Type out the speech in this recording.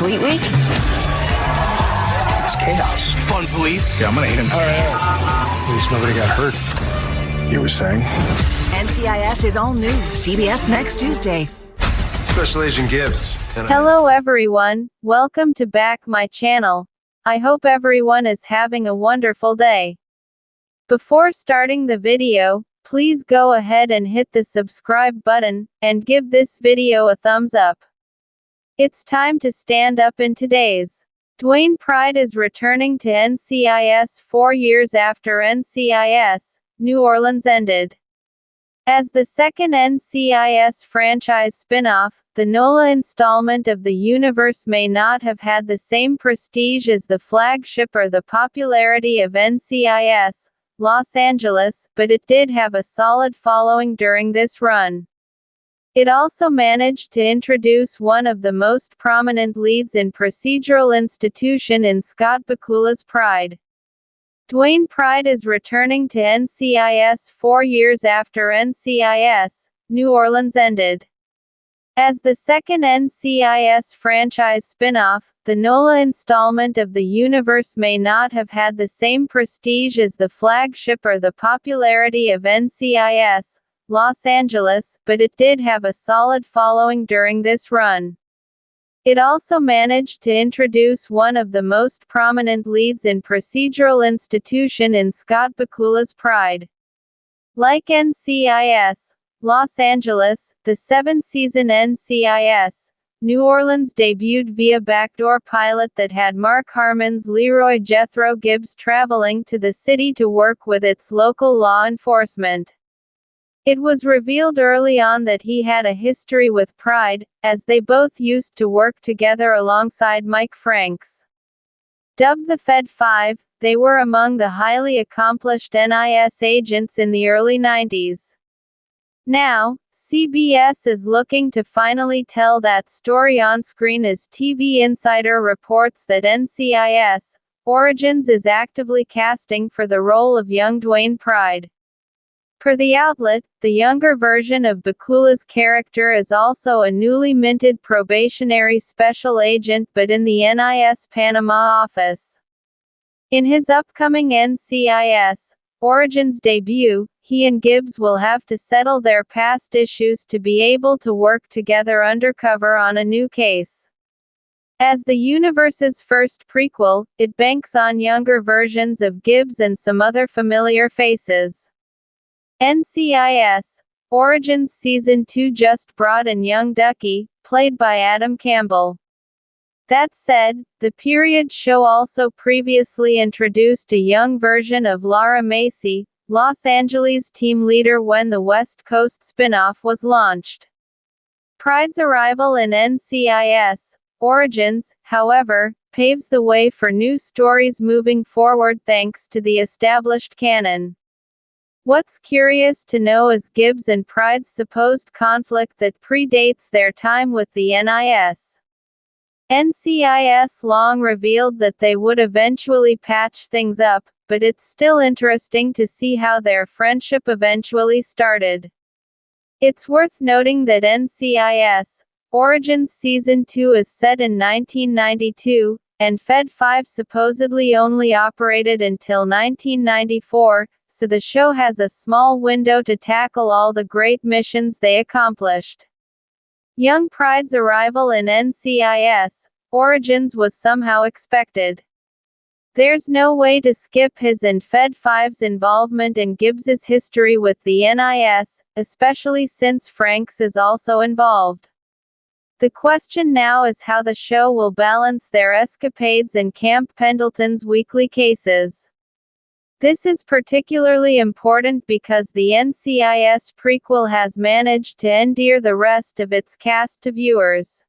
Fleet Week? It's chaos. Fun police. Yeah, I'm gonna hit him. All right. At least nobody got hurt. You were saying? NCIS is all new. CBS next Tuesday. Special Agent Gibbs. Hello everyone, welcome to back my channel. I hope everyone is having a wonderful day. Before starting the video, please go ahead and hit the subscribe button, and give this video a thumbs up. It's time to stand up in today's. Dwayne Pride is returning to NCIS 4 years after NCIS, New Orleans ended. As the second NCIS franchise spin-off, the NOLA installment of the universe may not have had the same prestige as the flagship or the popularity of NCIS, Los Angeles, but it did have a solid following during this run. It also managed to introduce one of the most prominent leads in procedural institution in Scott Bakula's Pride. Dwayne Pride is returning to NCIS 4 years after NCIS, New Orleans ended. As the second NCIS franchise spin-off, the NOLA installment of the universe may not have had the same prestige as the flagship or the popularity of NCIS, Los Angeles, but it did have a solid following during this run. It also managed to introduce one of the most prominent leads in procedural institution in Scott Bakula's Pride. Like NCIS, Los Angeles, the 7-season NCIS, New Orleans debuted via backdoor pilot that had Mark Harmon's Leroy Jethro Gibbs traveling to the city to work with its local law enforcement. It was revealed early on that he had a history with Pride, as they both used to work together alongside Mike Franks. Dubbed the Fed Five, they were among the highly accomplished NIS agents in the early 90s. Now, CBS is looking to finally tell that story on screen as TV Insider reports that NCIS Origins is actively casting for the role of young Dwayne Pride. Per the outlet, the younger version of Bakula's character is also a newly minted probationary special agent but in the NIS Panama office. In his upcoming NCIS Origins debut, he and Gibbs will have to settle their past issues to be able to work together undercover on a new case. As the universe's first prequel, it banks on younger versions of Gibbs and some other familiar faces. NCIS Origins Season 2 just brought in young Ducky, played by Adam Campbell. That said, the period show also previously introduced a young version of Laura Macy, Los Angeles team leader when the West Coast spin-off was launched. Pride's arrival in NCIS Origins, however, paves the way for new stories moving forward thanks to the established canon. What's curious to know is Gibbs and Pride's supposed conflict that predates their time with the NIS. NCIS long revealed that they would eventually patch things up, but it's still interesting to see how their friendship eventually started. It's worth noting that NCIS Origins Season 2 is set in 1992, and Fed 5 supposedly only operated until 1994, so the show has a small window to tackle all the great missions they accomplished. Young Pride's arrival in NCIS Origins was somehow expected. There's no way to skip his and Fed 5's involvement in Gibbs's history with the NIS, especially since Franks is also involved. The question now is how the show will balance their escapades and Camp Pendleton's weekly cases. This is particularly important because the NCIS prequel has managed to endear the rest of its cast to viewers.